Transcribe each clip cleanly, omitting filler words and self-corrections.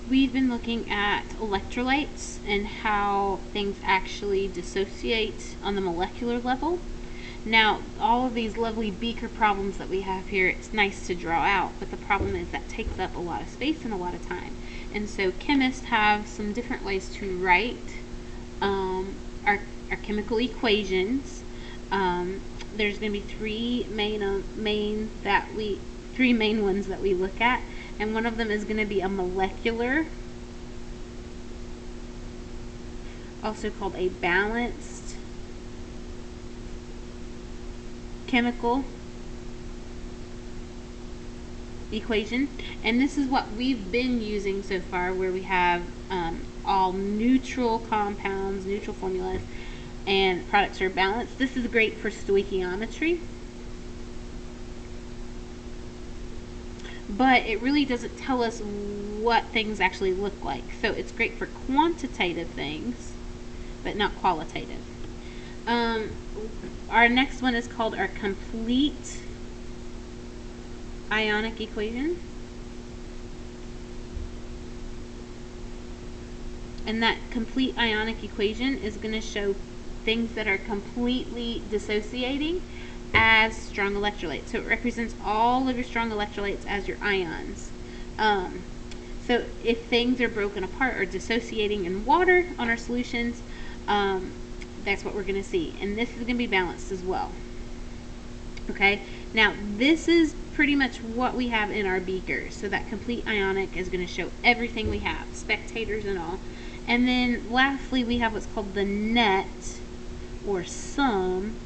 we've been looking at electrolytes and how things actually dissociate on the molecular level. Now, all of these lovely beaker problems that we have here, it's nice to draw out, but the problem is that takes up a lot of space and a lot of time. And so chemists have some different ways to write our chemical equations. There's going to be three main ones that we look at, and one of them is going to be a molecular, also called a balanced chemical equation. And this is what we've been using so far, where we have all neutral compounds, neutral formulas, and products are balanced. This is great for stoichiometry, but it really doesn't tell us what things actually look like. So it's great for quantitative things, but not qualitative. Our next one is called our complete ionic equation. And that complete ionic equation is going to show things that are completely dissociating as strong electrolytes. So it represents all of your strong electrolytes as your ions. So if things are broken apart or dissociating in water on our solutions, that's what we're going to see. And this is going to be balanced as well. Okay, now this is pretty much what we have in our beakers. So that complete ionic is going to show everything we have, spectators and all. And then lastly, we have what's called the net or sum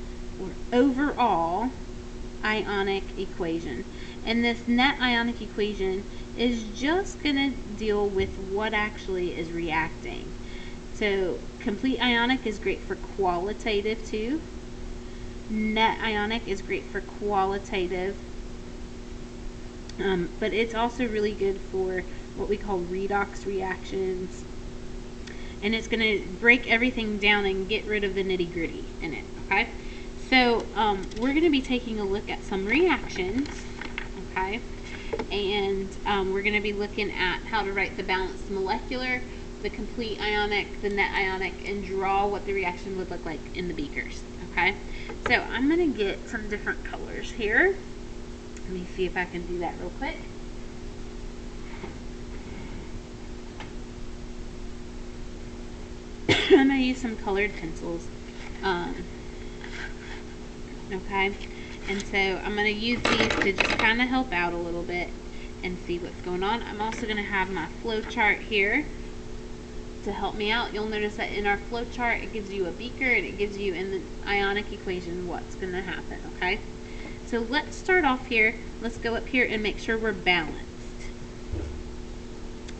or overall ionic equation. And this net ionic equation is just going to deal with what actually is reacting. So complete ionic is great for qualitative too. Net ionic is great for qualitative, but it's also really good for what we call redox reactions. And it's going to break everything down and get rid of the nitty-gritty in it, okay? So we're going to be taking a look at some reactions, okay? And we're going to be looking at how to write the balanced molecular, the complete ionic, the net ionic, and draw what the reaction would look like in the beakers, okay? So I'm going to get some different colors here. Let me see if I can do that real quick. I'm going to use some colored pencils. Okay, and so I'm going to use these to just kind of help out a little bit and see what's going on. I'm also going to have my flow chart here to help me out. You'll notice that in our flow chart it gives you a beaker and it gives you in the ionic equation what's going to happen, okay? So let's start off here. Let's go up here and make sure we're balanced.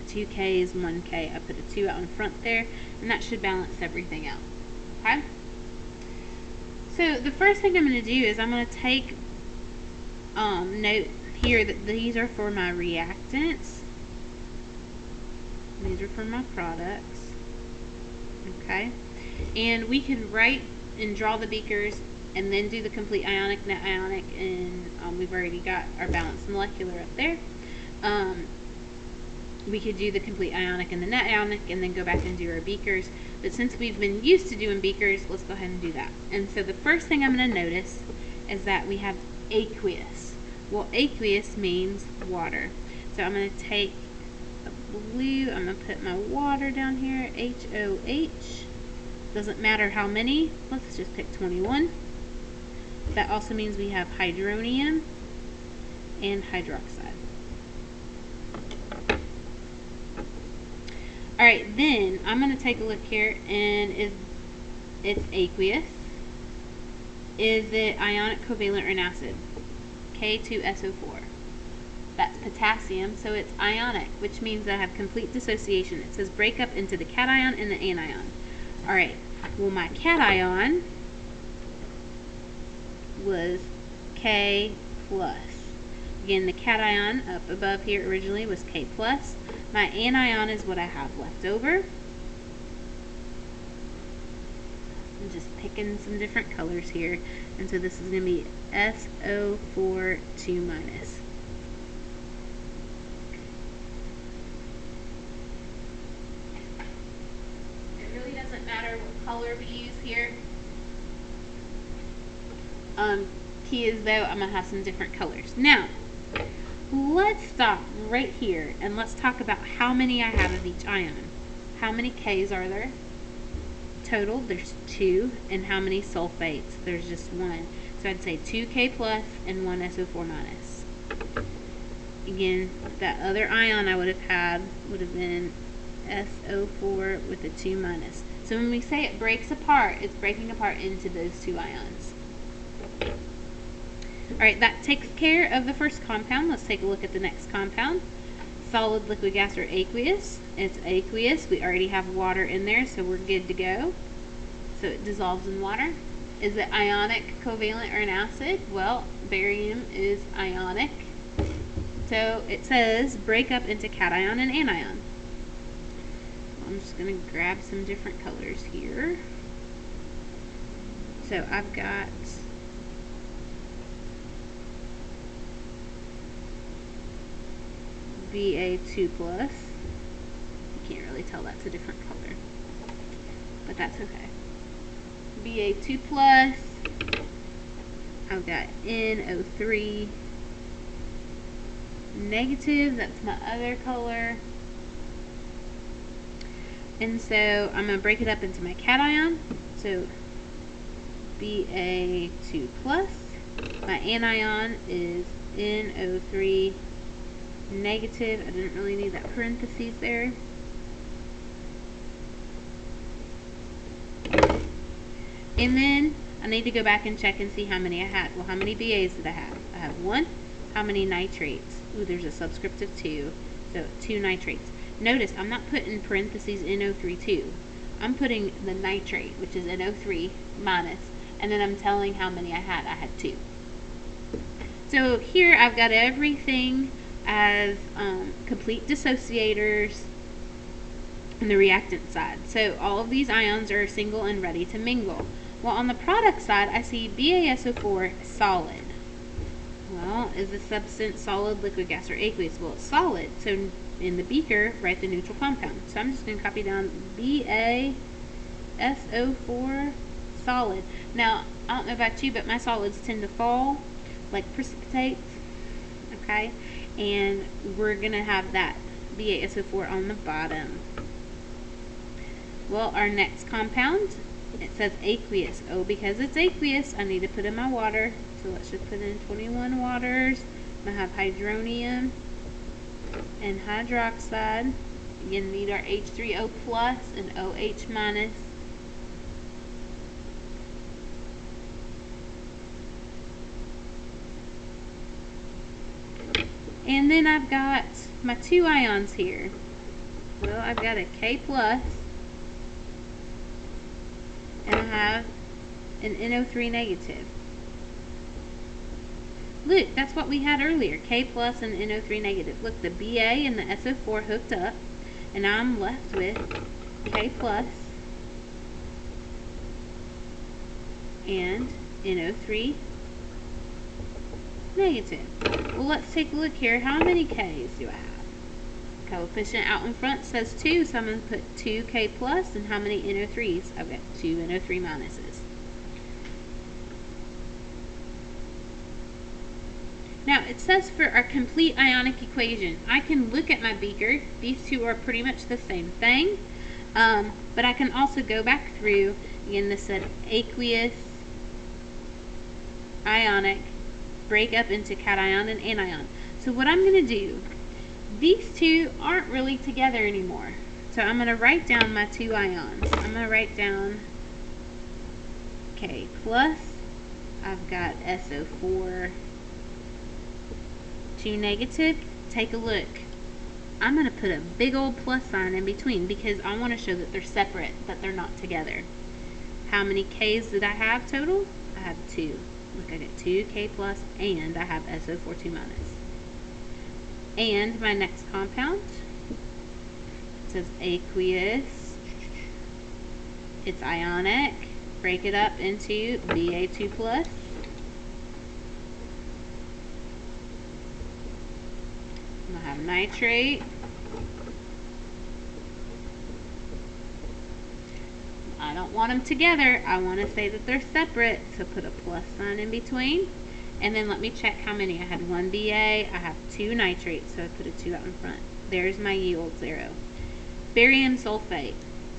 2 Ks, 1 K. I put a 2 out in front there, and that should balance everything out, okay? So the first thing I'm going to do is I'm going to take note here that these are for my reactants. These are for my products. Okay. And we can write and draw the beakers and then do the complete ionic, net ionic, and we've already got our balanced molecular up there. We could do the complete ionic and the net ionic and then go back and do our beakers. But since we've been used to doing beakers, let's go ahead and do that. And so the first thing I'm going to notice is that we have aqueous. Well, aqueous means water. So I'm going to take a blue, I'm going to put my water down here, HOH. Doesn't matter how many, let's just pick 21. That also means we have hydronium and hydroxide. Alright, then I'm going to take a look here, and it's aqueous. Is it ionic, covalent, or an acid? K2SO4. That's potassium, so it's ionic, which means I have complete dissociation. It says break up into the cation and the anion. Alright, well my cation was K+. Again, the cation up above here originally was K+. My anion is what I have left over. I'm just picking some different colors here. And so this is going to be SO4 2-. matter what color we use here. Key is though I'm going to have some different colors. Now, let's stop right here and let's talk about how many I have of each ion. How many K's are there? Total, there's 2. And how many sulfates? There's just 1. So I'd say 2 K plus and 1 SO4 minus. Again, that other ion I would have had would have been SO4 with a 2 minus. So when we say it breaks apart, it's breaking apart into those 2 ions. Alright, that takes care of the first compound. Let's take a look at the next compound. Solid, liquid, gas, or aqueous. It's aqueous. We already have water in there, so we're good to go. So it dissolves in water. Is it ionic, covalent, or an acid? Well, barium is ionic. So it says break up into cation and anion. I'm just going to grab some different colors here. So I've got Ba2 plus. You can't really tell that's a different color, but that's okay. Ba2 plus. I've got NO3 negative. That's my other color. And so I'm going to break it up into my cation. So Ba2 plus. My anion is NO3 negative. I didn't really need that parentheses there. And then I need to go back and check and see how many I had. Well, how many BAs did I have? I have 1. How many nitrates? Ooh, there's a subscript of 2. So 2 nitrates. Notice I'm not putting parentheses NO3 2. I'm putting the nitrate, which is NO3 minus, and then I'm telling how many I had. I had 2. So here I've got everything as complete dissociators on the reactant side. So all of these ions are single and ready to mingle. Well, on the product side, I see BaSO4 solid. Well, is the substance solid, liquid, gas, or aqueous? Well, it's solid. So in the beaker, write the neutral compound. So I'm just going to copy down BaSO4 solid. Now, I don't know about you, but my solids tend to fall like precipitates. Okay? And we're going to have that BaSO4 on the bottom. Well, our next compound, it says aqueous. Oh, because it's aqueous, I need to put in my water. So let's just put in 21 waters. I'm going to have hydronium and hydroxide. Again, need our H3O plus and OH minus. And then I've got my 2 ions here. Well, I've got a K plus, and I have an NO3 negative. Look, that's what we had earlier, K plus and NO3 negative. Look, the Ba and the SO4 hooked up, and now I'm left with K plus and NO3 negative. Well, let's take a look here. How many K's do I have? Coefficient out in front says 2, so I'm going to put 2 K plus, and how many NO3s? I've got 2 NO3 minuses. Now, it says for our complete ionic equation, I can look at my beaker. These two are pretty much the same thing, but I can also go back through. Again, this said aqueous, ionic, break up into cation and anion. So what I'm going to do, these two aren't really together anymore. So I'm going to write down my 2 ions. I'm going to write down K plus. I've got SO4, 2 negative. Take a look. I'm going to put a big old plus sign in between because I want to show that they're separate, that they're not together. How many K's did I have total? I have 2. Look, I get 2 K plus, and I have SO4 2 minus. And my next compound, it says aqueous. It's ionic. Break it up into Ba2 plus. I'm going to have nitrate, don't want them together. I want to say that they're separate, so put a plus sign in between. And then let me check how many. I had 1 Ba, I have 2 nitrates, so I put a 2 out in front. There's my yield, 0. Barium sulfate,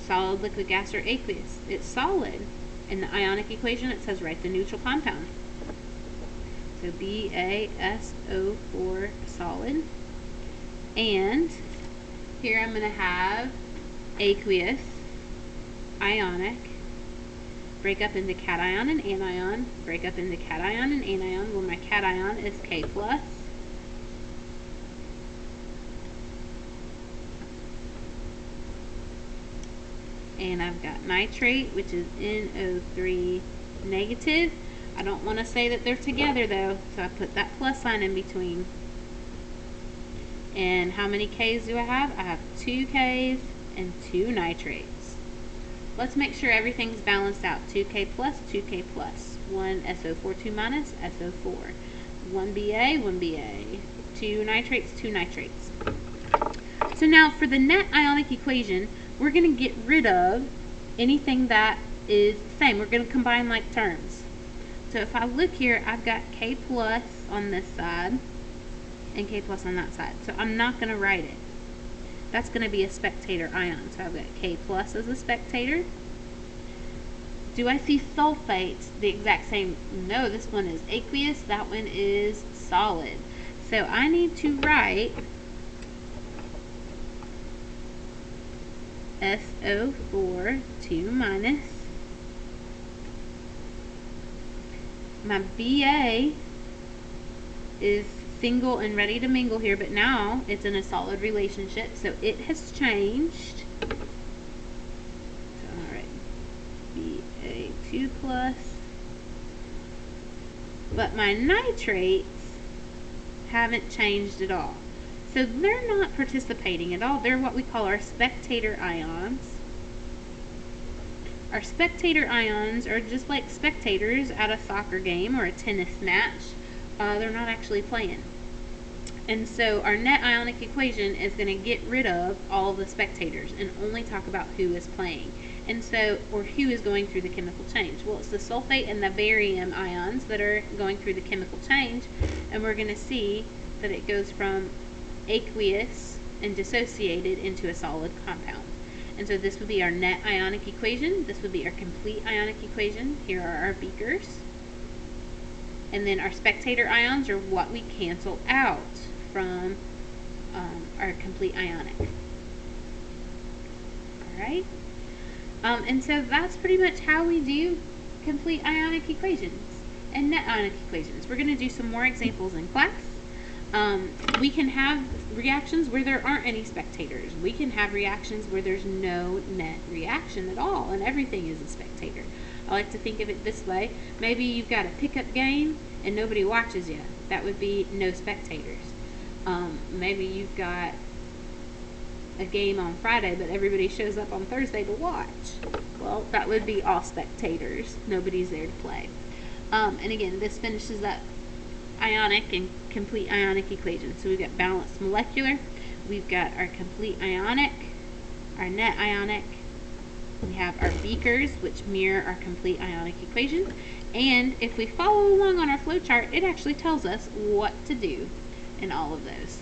solid, liquid, gas, or aqueous. It's solid. In the ionic equation, it says write the neutral compound. So BaSO4 solid. And here I'm going to have aqueous, ionic, break up into cation and anion, break up into cation and anion, where my cation is K+. And I've got nitrate, which is NO3 negative. I don't want to say that they're together though, so I put that plus sign in between. And how many K's do I have? I have 2 K's and 2 nitrates. Let's make sure everything's balanced out. 2K plus, 2K plus. 1 SO4, 2 minus, SO4. 1 Ba, 1 Ba. 2 nitrates, 2 nitrates. So now for the net ionic equation, we're going to get rid of anything that is the same. We're going to combine like terms. So if I look here, I've got K plus on this side and K plus on that side. So I'm not going to write it. That's going to be a spectator ion. So I've got K plus as a spectator. Do I see sulfates the exact same? No, this one is aqueous, that one is solid. So I need to write SO4 2 minus. My Ba is single and ready to mingle here, but now it's in a solid relationship, so it has changed. So, alright, Ba2 plus. But my nitrates haven't changed at all. So they're not participating at all. They're what we call our spectator ions. Our spectator ions are just like spectators at a soccer game or a tennis match. They're not actually playing. And so our net ionic equation is going to get rid of all of the spectators and only talk about who is playing. And so, or who is going through the chemical change. Well, it's the sulfate and the barium ions that are going through the chemical change, and we're going to see that it goes from aqueous and dissociated into a solid compound. And so this would be our net ionic equation. This would be our complete ionic equation. Here are our beakers. And then our spectator ions are what we cancel out from our complete ionic. Alright? And so that's pretty much how we do complete ionic equations and net ionic equations. We're going to do some more examples in class. We can have reactions where there aren't any spectators. We can have reactions where there's no net reaction at all and everything is a spectator. I like to think of it this way. Maybe you've got a pickup game and nobody watches you. That would be no spectators. Maybe you've got a game on Friday but everybody shows up on Thursday to watch. Well, that would be all spectators. Nobody's there to play. And again, this finishes up ionic and complete ionic equation. So we've got balanced molecular, we've got our complete ionic, our net ionic, we have our beakers which mirror our complete ionic equation, and if we follow along on our flow chart, it actually tells us what to do in all of those.